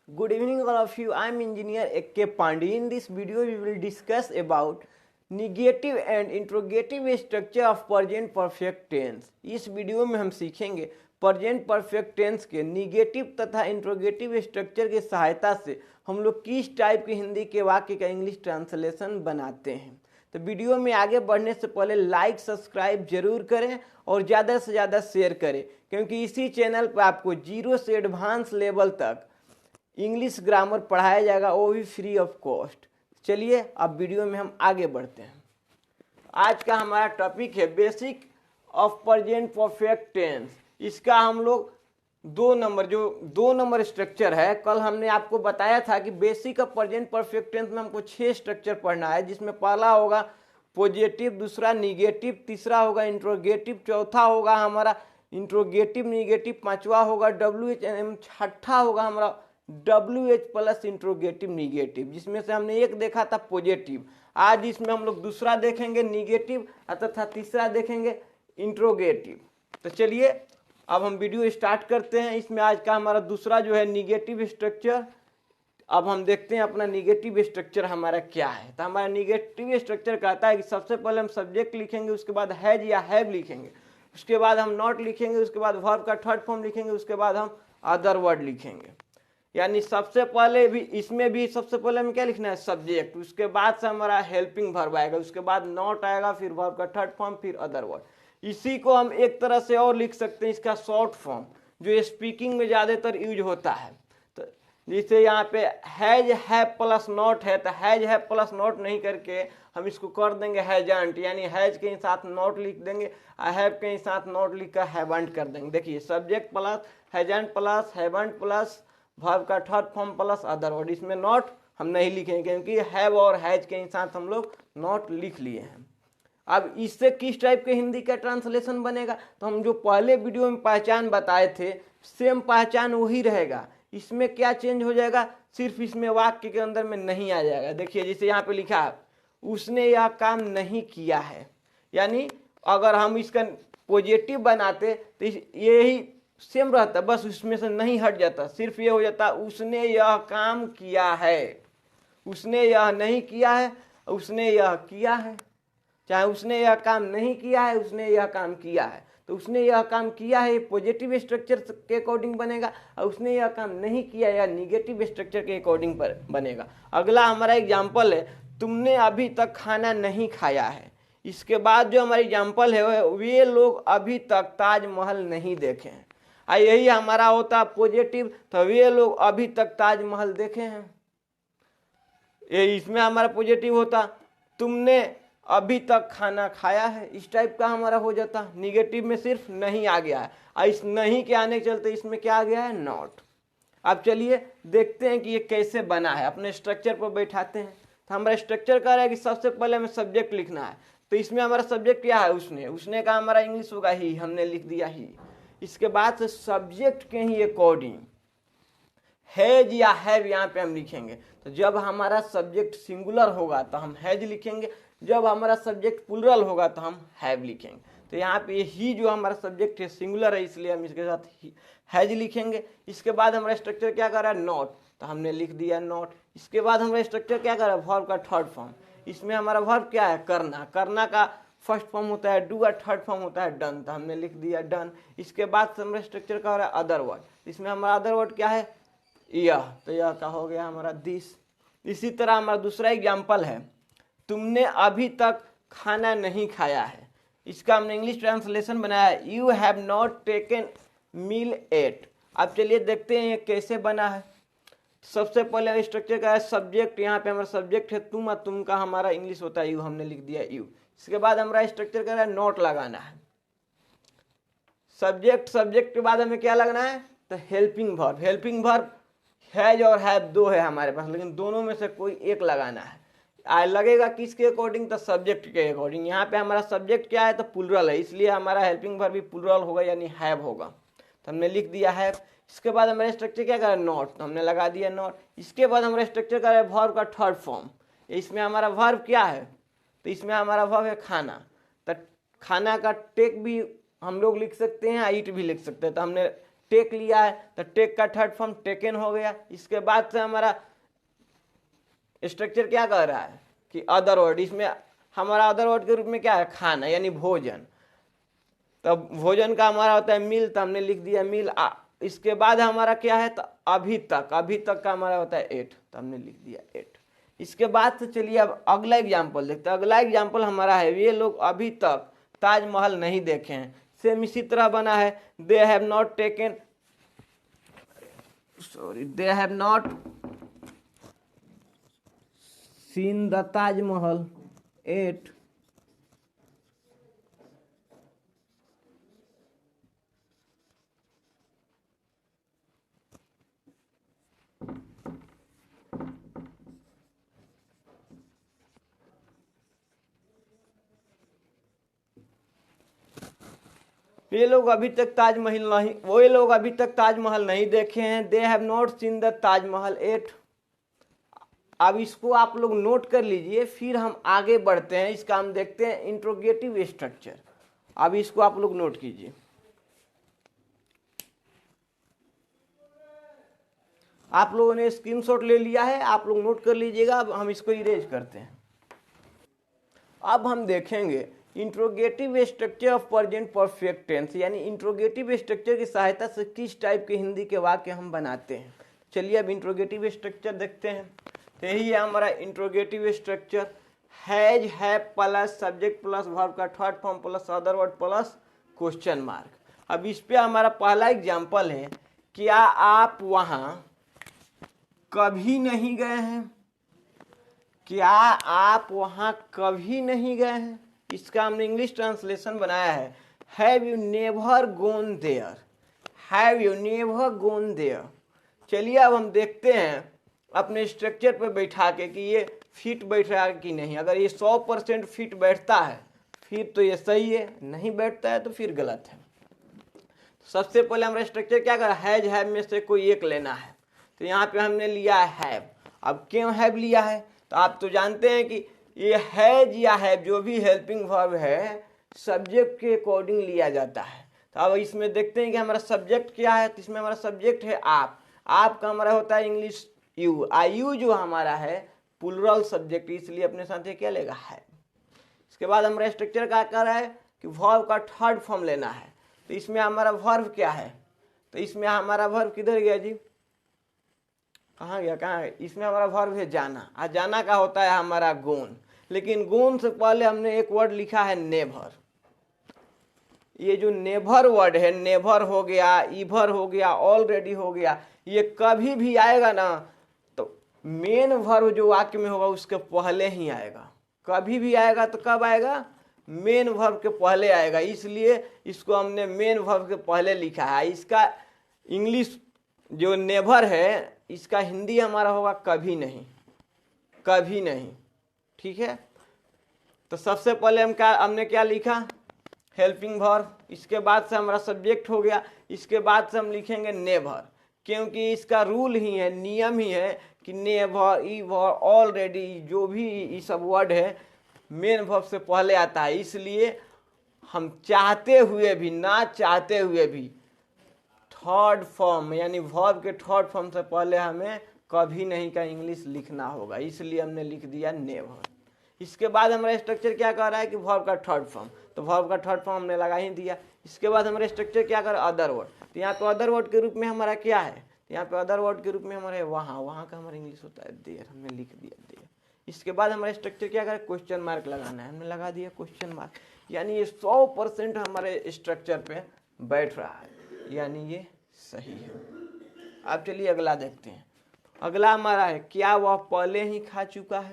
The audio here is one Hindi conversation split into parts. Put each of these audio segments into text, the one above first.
Good evening all of you. I am engineer A.K. Pandey. In this video we will discuss about negative and interrogative structure of present perfect tense. इस वीडियो में हम सीखेंगे present perfect tense के निगेटिव तथा इंट्रोगेटिव स्ट्रक्चर की सहायता से हम लोग किस टाइप के हिंदी के वाक्य का इंग्लिश ट्रांसलेशन बनाते हैं। तो वीडियो में आगे बढ़ने से पहले लाइक सब्सक्राइब जरूर करें और ज़्यादा से ज़्यादा शेयर करें, क्योंकि इसी चैनल पर आपको जीरो से एडवांस लेवल तक इंग्लिश ग्रामर पढ़ाया जाएगा, वो भी फ्री ऑफ कॉस्ट। चलिए अब वीडियो में हम आगे बढ़ते हैं। आज का हमारा टॉपिक है basic of present perfect tense. इसका हम लोग दो नंबर स्ट्रक्चर है। कल हमने आपको बताया था कि basic of present perfect tense में हमको 6 स्ट्रक्चर पढ़ना है, जिसमें पहला होगा पॉजिटिव, दूसरा निगेटिव, तीसरा होगा इंट्रोगेटिव, चौथा होगा हमारा इंट्रोगेटिव निगेटिव, पांचवा होगा WH, छठा होगा हमारा WH प्लस इंट्रोगेटिव निगेटिव, जिसमें से हमने एक देखा था पॉजिटिव। आज इसमें हम लोग दूसरा देखेंगे निगेटिव तथा तीसरा देखेंगे इंट्रोगेटिव। तो चलिए अब हम वीडियो स्टार्ट करते हैं। इसमें आज का हमारा दूसरा जो है निगेटिव स्ट्रक्चर। अब हम देखते हैं अपना निगेटिव स्ट्रक्चर हमारा क्या है। तो हमारा निगेटिव स्ट्रक्चर कहता है कि सबसे पहले हम सब्जेक्ट लिखेंगे, उसके बाद हैज या हैव लिखेंगे, उसके बाद हम नॉट लिखेंगे, उसके बाद वर्ब का थर्ड फॉर्म लिखेंगे, उसके बाद हम अदर वर्ड लिखेंगे। यानी सबसे पहले भी इसमें भी सबसे पहले हमें क्या लिखना है सब्जेक्ट, उसके बाद से हमारा हेल्पिंग वर्ब आएगा, उसके बाद नॉट आएगा, फिर वर्ब का थर्ड फॉर्म, फिर अदर वर्ड। इसी को हम एक तरह से और लिख सकते हैं, इसका शॉर्ट फॉर्म जो स्पीकिंग में ज़्यादातर यूज होता है। तो जैसे यहाँ पे हैज हैव प्लस नॉट है, तो हैज हैव प्लस नॉट नहीं करके हम इसको कर देंगे हैजंट, यानी हैज के साथ नॉट लिख देंगे, हैव के साथ नॉट लिख कर हैवंट कर देंगे। देखिए subject plus hasn't plus haven't plus verb का third form plus other word. इसमें नॉट हम नहीं लिखेंगे क्योंकि हैव और हैज के साथ हम लोग नॉट लिख लिए हैं। अब इससे किस टाइप के हिंदी का ट्रांसलेशन बनेगा, तो हम जो पहले वीडियो में पहचान बताए थे सेम पहचान वही रहेगा। इसमें क्या चेंज हो जाएगा, सिर्फ इसमें वाक्य के अंदर में नहीं आ जाएगा। देखिए जैसे यहाँ पे लिखा है उसने यह काम नहीं किया है, यानी अगर हम इसका पॉजिटिव बनाते तो यही सेम रहता, बस उसमें से नहीं हट जाता, सिर्फ ये हो जाता उसने यह काम किया है, उसने यह नहीं किया है, उसने यह किया है। चाहे उसने यह काम नहीं किया है, उसने यह काम किया है, तो उसने यह काम किया है पॉजिटिव स्ट्रक्चर के अकॉर्डिंग बनेगा, और उसने यह काम नहीं किया या निगेटिव स्ट्रक्चर के अकॉर्डिंग पर बनेगा। अगला हमारा एग्जाम्पल है तुमने अभी तक खाना नहीं खाया है। इसके बाद जो हमारा एग्जाम्पल है वे लोग अभी तक ताजमहल नहीं देखे हैं। यही हमारा होता पॉजिटिव, तो वे लोग अभी तक ताजमहल देखे हैं। ये इसमें हमारा पॉजिटिव होता तुमने अभी तक खाना खाया है, इस टाइप का हमारा हो जाता। निगेटिव में सिर्फ नहीं आ गया है, और इस नहीं के आने के चलते इसमें क्या आ गया है नॉट। अब चलिए देखते हैं कि ये कैसे बना है, अपने स्ट्रक्चर पर बैठाते हैं। तो हमारा स्ट्रक्चर कह रहा है कि सबसे पहले हमें सब्जेक्ट लिखना है, तो इसमें हमारा सब्जेक्ट क्या है उसने का हमारा इंग्लिश होगा ही, हमने लिख दिया ही। इसके बाद से सब्जेक्ट के ही अकॉर्डिंग हैज या हैव यहाँ पे हम लिखेंगे। तो जब हमारा सब्जेक्ट सिंगुलर होगा तो हम हैज लिखेंगे, जब हमारा सब्जेक्ट प्लुरल होगा तो हम हैव लिखेंगे। तो यहाँ पे ही जो हमारा सब्जेक्ट है सिंगुलर है, इसलिए हम इसके साथ हैज लिखेंगे। इसके बाद हमारा स्ट्रक्चर क्या कर रहा है नॉट, तो हमने लिख दिया नॉट। इसके बाद हमारा स्ट्रक्चर क्या कर रहा है वर्ब का थर्ड फॉर्म। इसमें हमारा वर्ब क्या है करना, करना का फर्स्ट फॉर्म होता है डू, और थर्ड फॉर्म होता है डन, तो हमने लिख दिया डन। इसके बाद हमारा स्ट्रक्चर का हो रहा है अदर वर्ड। इसमें हमारा अदर वर्ड क्या है यह, तो यह का हो गया हमारा दिस। इसी तरह हमारा दूसरा एग्जाम्पल है तुमने अभी तक खाना नहीं खाया है। इसका हमने इंग्लिश ट्रांसलेशन बनाया you have not taken meal yet. अब चलिए देखते हैं ये कैसे बना है। सबसे पहले स्ट्रक्चर का है सब्जेक्ट, यहाँ पे हमारा सब्जेक्ट है तुम, और तुम का हमारा इंग्लिश होता है यू, हमने लिख दिया यू। इसके बाद हमारा स्ट्रक्चर का है नॉट लगाना है। सब्जेक्ट के बाद हमें क्या लगना है तो helping verb. Helping verb has और हैव दो है हमारे पास, लेकिन दोनों में से कोई एक लगाना है। लगेगा किसके अकॉर्डिंग तो सब्जेक्ट के अकॉर्डिंग। यहाँ पे हमारा सब्जेक्ट क्या है तो प्लुरल है, इसलिए हमारा हेल्पिंग वर्ब भी प्लुरल होगा यानी हैव होगा, तो हमने लिख दिया हैव। इसके बाद हमारा स्ट्रक्चर क्या करें नॉट, तो हमने लगा दिया नॉट। इसके बाद हमारा स्ट्रक्चर का है वर्ब का थर्ड फॉर्म। इसमें हमारा वर्ब क्या है, तो इसमें हमारा वर्ब है खाना, तो खाना का टेक भी हम लोग लिख सकते हैं, ईट भी लिख सकते हैं, तो हमने टेक लिया है तो टेक का थर्ड फॉर्म टेकन हो गया। इसके बाद से हमारा स्ट्रक्चर क्या कर रहा है कि अदर वर्ड, इसमें हमारा अदर वर्ड के रूप में क्या है, खाना यानी भोजन। तब भोजन का हमारा होता है मील, तो हमने लिख दिया मील। इसके बाद हमारा क्या है, तो अभी तक का हमारा होता है एट, तो हमने लिख दिया एट। इसके बाद से चलिए अब अगला एग्जाम्पल देखते हैं। अगला एग्जाम्पल हमारा है, ये लोग अभी तक ताजमहल नहीं देखे हैं। सेम इसी तरह बना है, they have not taken, sorry, they have not seen the Taj Mahal yet. ये लोग अभी तक ताजमहल नहीं देखे हैं। They have not seen the Taj Mahal yet. अब इसको आप लोग नोट कर लीजिए, फिर हम आगे बढ़ते हैं। इसका हम देखते हैं इंट्रोगेटिव स्ट्रक्चर। अब इसको आप लोग नोट कीजिए। आप लोगों ने स्क्रीनशॉट ले लिया है, आप लोग नोट कर लीजिएगा। अब हम इसको इरेज करते हैं। अब हम देखेंगे interrogative structure of present perfect tense, यानी इंट्रोगेटिव स्ट्रक्चर की सहायता से किस टाइप के हिंदी के वाक्य हम बनाते हैं। चलिए अब इंट्रोगेटिव स्ट्रक्चर देखते हैं। तो यही है हमारा interrogative structure, has, have plus subject plus verb का third form plus other word plus question mark. अब इस पे हमारा पहला एग्जाम्पल है, क्या आप वहां कभी नहीं गए हैं? क्या आप वहां कभी नहीं गए हैं? इसका हमने इंग्लिश ट्रांसलेशन बनाया है, have you never gone there, have you never gone there. चलिए अब हम देखते हैं अपने स्ट्रक्चर पर बैठा के कि ये फिट बैठ रहा है कि नहीं। अगर ये 100% फिट बैठता है फिर तो ये सही है, नहीं बैठता है तो फिर गलत है। सबसे पहले हमारा स्ट्रक्चर क्या कर, हैज हैव में से कोई एक लेना है। तो यहाँ पे हमने लिया है हैव। अब क्यों हैव लिया है, तो आप तो जानते हैं कि ये हैज या हैव जो भी हेल्पिंग वर्ब है सब्जेक्ट के अकॉर्डिंग लिया जाता है। तो अब इसमें देखते हैं कि हमारा सब्जेक्ट क्या है। तो इसमें हमारा सब्जेक्ट है आप, आपका हमारा होता है इंग्लिश यू, यू जो हमारा है प्लूरल सब्जेक्ट, इसलिए अपने साथ ये क्या लेगा, है। इसके बाद हमारा स्ट्रक्चर क्या कर रहा है कि वर्ब का थर्ड फॉर्म लेना है। तो इसमें हमारा वर्ब क्या है, तो इसमें हमारा वर्ब किधर गया जी, कहाँ गया, कहाँ है, इसमें हमारा वर्ब है जाना। और जाना का होता है हमारा गोन, लेकिन गोन से पहले हमने एक वर्ड लिखा है नेवर। ये जो नेवर वर्ड है, नेवर हो गया, इवर हो गया, ऑलरेडी हो गया, ये कभी भी आएगा ना तो मेन वर्ब जो वाक्य में होगा उसके पहले ही आएगा। कभी भी आएगा तो कब आएगा, मेन वर्ब के पहले आएगा, इसलिए इसको हमने मेन वर्ब के पहले लिखा है। इसका इंग्लिश जो नेवर है इसका हिंदी हमारा होगा कभी नहीं, कभी नहीं, ठीक है। तो सबसे पहले हमने क्या लिखा, हेल्पिंग वर्ब। इसके बाद से हमारा सब्जेक्ट हो गया। इसके बाद से हम लिखेंगे नेवर, क्योंकि इसका रूल ही है, नियम ही है कि नेवर, इवर, ऑलरेडी जो भी ये सब वर्ड है मेन वर्ब से पहले आता है। इसलिए हम चाहते हुए भी ना चाहते हुए भी थर्ड फॉर्म यानी वर्ब के थर्ड फॉर्म से पहले हमें कभी नहीं का इंग्लिश लिखना होगा, इसलिए हमने लिख दिया नेवर। इसके बाद हमारा स्ट्रक्चर क्या कर रहा है कि वर्ब का थर्ड फॉर्म, तो वर्ब का थर्ड फॉर्म हमने लगा ही दिया। इसके बाद हमारा स्ट्रक्चर क्या कर रहा है, अदर वर्ड। तो यहाँ पे अदर वर्ड के रूप में हमारा क्या है, यहाँ पे अदर वर्ड के रूप में हमारे वहाँ, वहाँ का हमारा इंग्लिश होता है देयर, हमने लिख दिया देयर। इसके बाद हमारा स्ट्रक्चर क्या करें, क्वेश्चन मार्क लगाना है, हमने लगा दिया क्वेश्चन मार्क, यानी ये 100% हमारे स्ट्रक्चर पे बैठ रहा है, यानी ये सही है। अब चलिए अगला देखते हैं। अगला हमारा है, क्या वह पहले ही खा चुका है।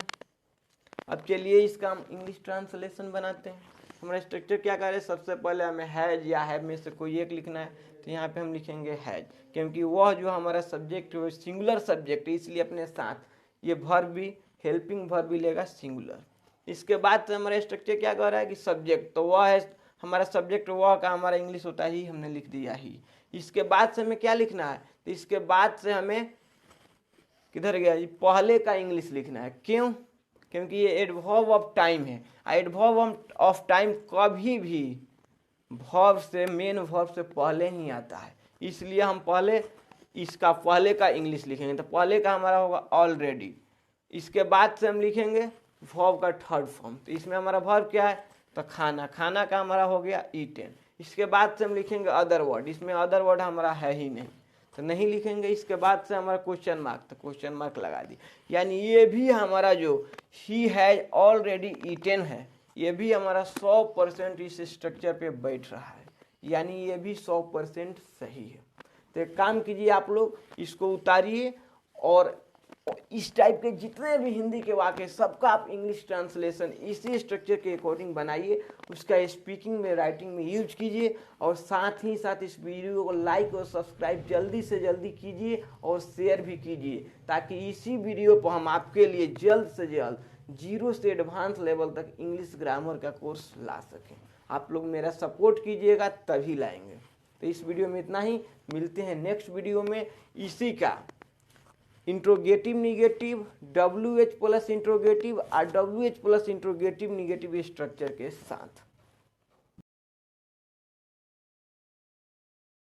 अब चलिए इसका हम इंग्लिश ट्रांसलेशन बनाते हैं। हमारा स्ट्रक्चर क्या करें, सबसे पहले हमें हैज या हैव में से कोई एक लिखना है। तो यहाँ पे हम लिखेंगे हैज, क्योंकि वह जो हमारा सब्जेक्ट है वो सिंगुलर सब्जेक्ट है, इसलिए अपने साथ ये वर्ब भी, हेल्पिंग वर्ब भी लेगा सिंगुलर। इसके बाद से हमारा स्ट्रक्चर क्या कर रहा है कि सब्जेक्ट, तो वह है हमारा सब्जेक्ट, वह का हमारा इंग्लिश होता है ही, हमने लिख दिया ही। इसके बाद से हमें क्या लिखना है, तो इसके बाद से हमें किधर गया जी, पहले का इंग्लिश लिखना है। क्यों, क्योंकि ये एडवर्ब ऑफ टाइम है। एडवर्ब ऑफ टाइम कभी भी वर्ब से, मेन वर्ब से पहले ही आता है, इसलिए हम पहले इसका पहले का इंग्लिश लिखेंगे। तो पहले का हमारा होगा ऑलरेडी, इसके बाद से हम लिखेंगे वर्ब का थर्ड फॉर्म। तो इसमें हमारा वर्ब क्या है, तो खाना, खाना का हमारा हो गया ईटेन। इसके बाद से हम लिखेंगे अदर वर्ड, इसमें अदर वर्ड हमारा है ही नहीं तो नहीं लिखेंगे। इसके बाद से हमारा क्वेश्चन मार्क, तो क्वेश्चन मार्क लगा दी। यानी ये भी हमारा जो ही हैज ऑलरेडी ईटेन है, ये भी हमारा 100% इस स्ट्रक्चर पे बैठ रहा है, यानी ये भी 100% सही है। तो एक काम कीजिए, आप लोग इसको उतारिए और इस टाइप के जितने भी हिंदी के वाक्य सबका आप इंग्लिश ट्रांसलेशन इसी स्ट्रक्चर के अकॉर्डिंग बनाइए, उसका स्पीकिंग में राइटिंग में यूज कीजिए और साथ ही साथ इस वीडियो को लाइक और सब्सक्राइब जल्दी से जल्दी कीजिए और शेयर भी कीजिए, ताकि इसी वीडियो पर हम आपके लिए जल्द से जल्द 0 से एडवांस लेवल तक इंग्लिश ग्रामर का कोर्स ला सकें। आप लोग मेरा सपोर्ट कीजिएगा तभी लाएंगे। तो इस वीडियो में इतना ही, मिलते हैं नेक्स्ट वीडियो में इसी का interrogative negative, WH plus interrogative और WH plus interrogative negative structure के साथ।